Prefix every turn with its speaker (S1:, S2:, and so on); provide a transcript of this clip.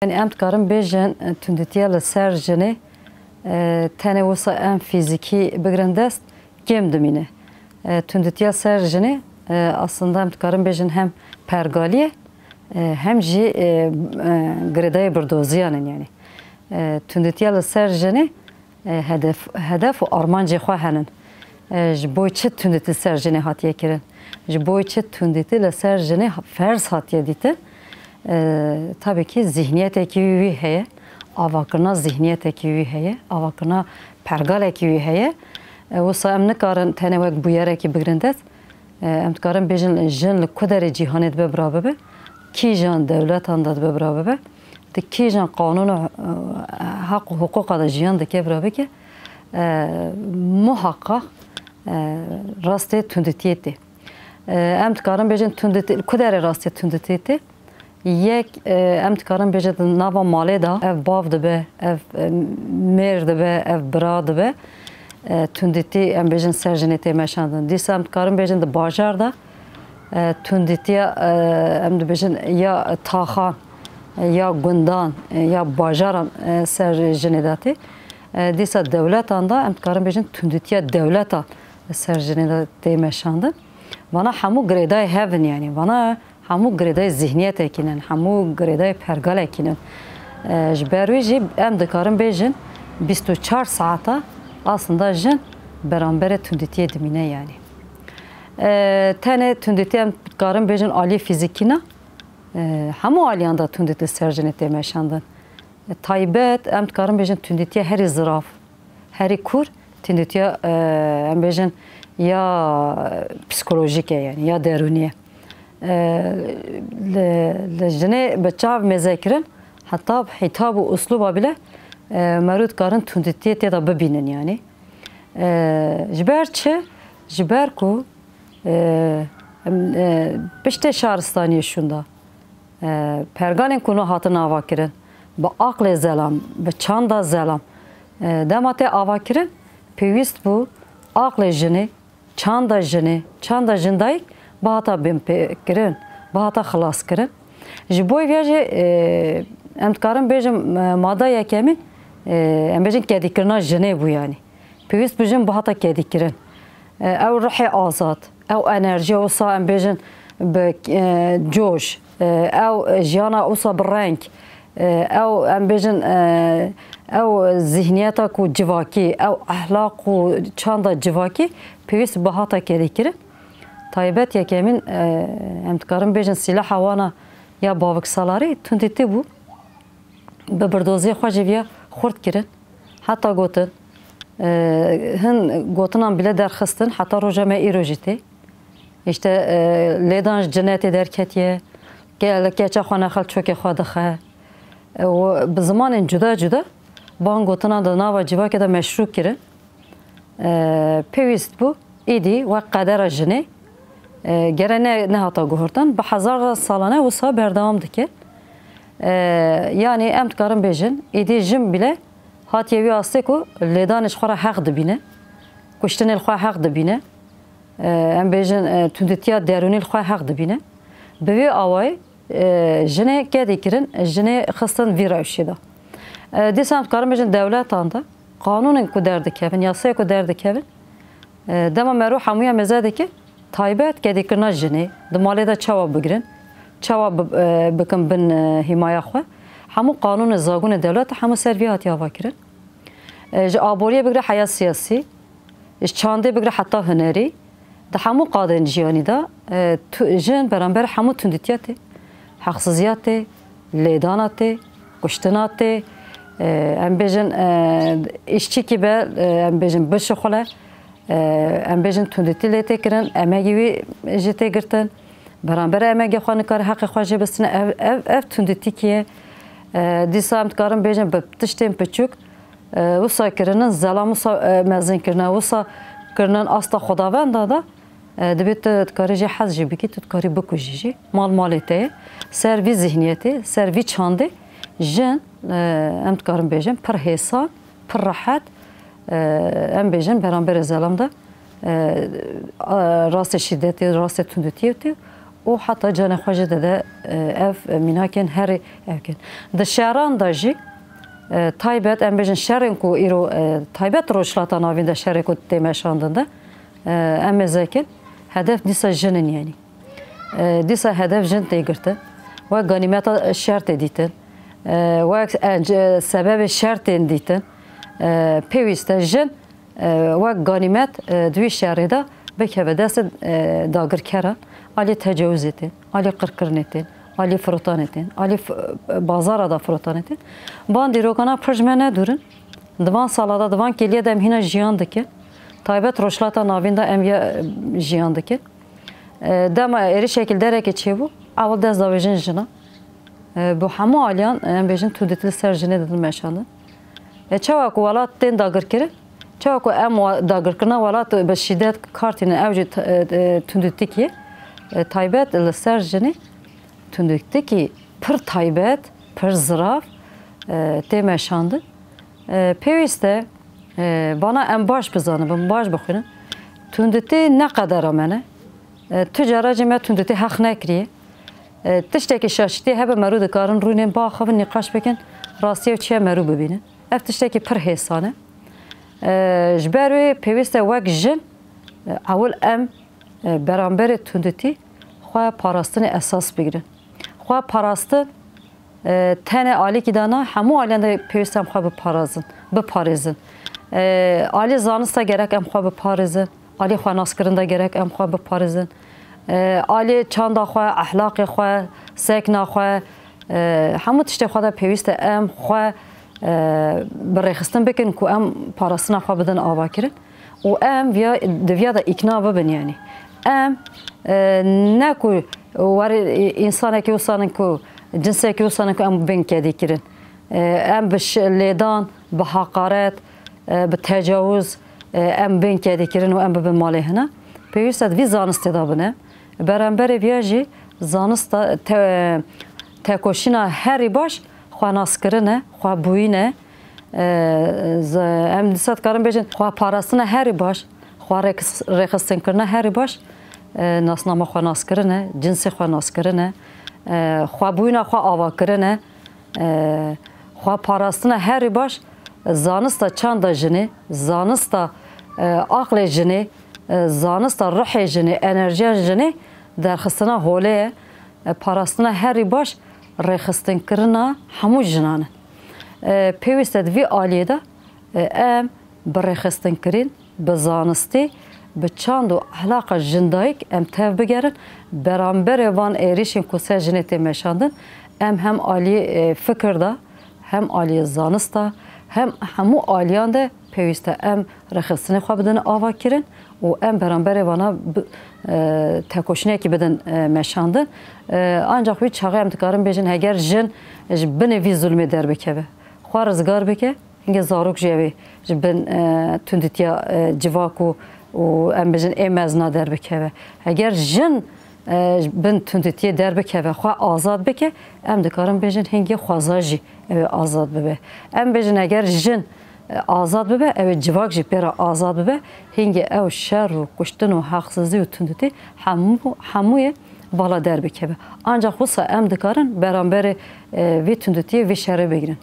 S1: Yani em dikarin bêjin tundîtiya li ser jinê tenê wisa em fîzîkî bigirin dest kêm dimîne. Tundîtiya ser jinê aslında em dikarin bêjin hem pergalî ye hem jî girêdayê birdoziyan yani. Tundîtiya li ser jinê hedef û armancê xwe henin. Ji bo çi tundîtî ser jinê hatiye kirin? Ji bo çi tundîtî li ser jinê ferz hatiye dîtin? Tabii ki zihniyeteki wî heye, avakirina zihniyeteki wî heye, avakirina pergalekî wî heye. Wisa em nikarin tenê wek bûyerekî bigirin dest. Em dikarin bêjin jin li ku derê cîhanê dibe bira bibe, kîjan dewletan da dibe bira bibe, di kîjan qanûn û heq û huquqa da jiyan dike bira bike, muhakkak rastê tundîtiyê tê. Em dikarin bêjin tundîtî ku derê rastê tundîtiyê tê? Yek em dikarin bêjin nava malê da ev bav dibe, ev mêr dibe, ev bira dibe, tundîtî em bêjin ser jinê tê meşandin. Dîsa em dikarin bêjin di bajar da tundîtiya em dibêjin ya taxan ya gundan ya bajaran ser jinê da tê. Dîsa dewletan da em dikarin bêjin tundîtiya dewleta ser jinê da tê meşandin. Vana hemû girêdayê hevin yani. Vana hemû girêdayê zihniyetekînin, hemû girêdayê pergalekînin. Ji ber wî jî em dikarin bêjin 24 saeta aslında jin beramberê tundîtiyê dimîne yani. Tenê tundîtî em dikarin bêjin alî fîzîkîna, hemû aliyan da tundîtî ser jinê tê meşandin. Taybet em dikarin bêjin tundîtiya herî ziraf, herî kur, tundîtiya em bêjin ya psikolojik yani ya derûniye. Li jinê bi çav mêze kirin, heta hitab û usluba bile merû dikarin tundîtiyê tê da bibînin yani. Ji ber çi? Ji ber ku piştê şaristaniyê şûnda pergalên ku hatin ava kirin, bi aqlê zelam, bi çanda zelam dema tê ava kirin, pêwîst bû aqlê jinê, çanda jinê, çanda jindayîk bahata bimpikirin, bahata xelaskirin. Ji bo vê jî em dikarin bêjin mada yekemîn em bêjin kedîkirina jinê bû yani. Pêwîst bijin bahata kedîkirin. Ew rihê azad, ew enerji wisa em bêjin bi coş, ew jiyana wisa bi reng, ew em bêjin ew zihniyeta ku civakî, ew ehlaq û çanda civakî pêwîst bahata kedîkirin. Taybet yekemîn em dikarin bêjin sîlaha wana ya baviksalarî tundîtî bû bi birdoziyê xwe jî viya xurt kirin, heta gotin hin gotinan bile derxistin, heta roja me îro jî tê. İşte lêdan ji cinetê derketiye, gelek keça xwe nexel çokê xwe dixe. Bi zimanên cuda cuda ban gotinan di nava civakê de meşrû kirin. Pêwîst bû îdî wek qedera jinê gere nehata guhurtan bi hezar salane wisa berdewam dike. Yani em dikarin bêjin îdî jin bile hatiye wî astê ku lêdanê ji xwe re heq dibîne, kuştinê li xwe heq dibîne, em bêjin tundîtiya derûnî li xwe heq dibîne. Bi vê awayî jinê kedî kirin, jinê xistin vî rewşê da. Dîsa em dikarin bêjin dewletan da qanûnên ku derdikevin, yasayê ku derdikevin, dema merû hemûya mêze dike taybet kedîkirina jinê, di malê de çawa bigirin, çawa bikin bin hîmaya xwe, hemû qanûnê zagûnê dewlet hemû ser vî hatiye ava kirin. Ji aboriyê bigire heya siyasî, ji çandê bigire heta hunerî, di hemû qadên jiyanî da jin beramber hemû tundîtiya tê, heqsiziya tê, lêdana tê, kuştina tê, em bêjin îşçîkî be em bêjin bişixule, em bêjin tundîtî lê tê kirin, emegî wî jî tê girtin, beramber emegê xwe nikare heqê xwe jê bistîne, ev tundîtîkî ye. Dîsa em dikarin bêjin bi tiştên piçûk wisa kirinin, zelam wisa mezin kirine, wisa kirinin asta xwedawenda da dibê tu dikarî jî hez jî bikî, tu dikarî bikujî jî, mal malê te ye, ser vî zihniyetê, ser vî çandê jin em dikarin bêjin pir hêsan, pir rehet, em bêjin beramberê zelam da rastê şîddetê, rastê tundîtiyê tê و حتی جان خوش ده اف میناکن هر اوکن ده شهران داجی تایبت ام بجن شهرن کو ایرو تایبت روشلاتا ناوین ده شهر کو تیمشاندن ده ام زکن هدف دیسا جنن یعنی دیسا هدف جن تیگرته و غنیمت شرط دیتن و سبب شرط دیتن پیوسته جن و غنیمت دوی شهر ده بکه به دست داگر کرد علی تجاوز ettin, علی قرقرن ettin, علی فروتان ettin, علی بازار da فروتان ettin. Ban dirokana pırjme ne durun? Divan salada divan keliye dem hina jiyandaki. Taybet roşlata navinde em ya jiyandaki. Dema eri şekilde reke bu. Avul dez davajin jina. Bu hamu aliyan em bejin tudetli ser jine dedim meşandı. Çava ku valat den dagır kere. Çava ku em dagır kına valat be şiddet kartine evci tündütteki. Taybet li ser jinê tundekî pir taybet, pir zirav tê meşandin. Pêwîst e bana em baş bizanin, baş bixwînin. Tundetî ne qedera me ne? Tu cara jî me tundetî heq nekiriye. Tiştekî şaşîtî hebe merû dikarin rûnên baxivin nîqaş bikin, rastiye çiye merû bibînin. Ev tiştekî pir hêsan e. Ji ber wê pêwîst e wek jin ewil em beramberê tundetî xwe parastinê esas bigirin. Xwe parastin tenê alîkî dana hemû aliyan de pêwîst em xwe biparêzin. Alî zanist de gerek em xwe biparêzin. Alî xwenaskirin de gerek em xwe biparêzin. Alî çanda xwe, ehlaqê xwe, sekna xwe hemû tiştê xwe de pêwîst e em xwe bi rêxistin bikin ku em parastina xwe bidin avakirin. û em diviya da îkna bibin yani. Em ne ku warê însanekî wîsanin ku cinsekî wîsanin ku em bin kedî kirin. Em bi lêdan, bi heqaret, bi tecawûz em bin kedî kirin û em bibin malê hene. Pêwîst e vî zanistê da bine. Beremberê vîya jî zanista tekoşîna herî baş xwenaskirin e, xwebûyîn e. Em dîsa dikarin bêjin xwe parastina herî baş, xwe rêxistinkirin herî baş nasnama xwe naskirin e, cinsê xwe naskirin e, xwebûyîna xwe avakirin e, xwe parastina herî baş zanista çanda jinê, zanista aqlê jinê, zanista rihê jinê, enerjiya jinê derxistina holê ye. Parastina herî baş rêxistinkirina hemû jinan e. Pêwîst e di vî aliyê de em bi rêxistinkirin, bi zanistî, bi çand û ehlaqa jindayîk em tev bigerin. Beramberê van êrişên ku ser jinê tê meşandin em hem aliyê fikir da, hem aliyê zanist da, hem hemû aliyan de pêwîst e em rêxistinê xwe bidin avakirin û em beramberê vana tekoşînekî bidin meşandin. Ancak wî çaxê em dikarin bêjin heger jin ji binê vî zulmê derbikeve. Xwe rizgar bike, hingê zarok jî ew ê ji bin tundîtiya civak û em bêjin ê mezna derbikeve. Heger jin bin tundîtiyê derbikeve, xwe azad bike, em dikarin bêjin hingê xweza jî ew ê azad bibe. Em bêjin heger jin azad bibe, ew ê civak jî pêra azad bibe, hingê ew şer û kuştin û heqsizî û tundîtî hemû yê bala derbikeve. Ancak wisa em dikarin beramberê vê tundîtiyê vê şerê bigirin.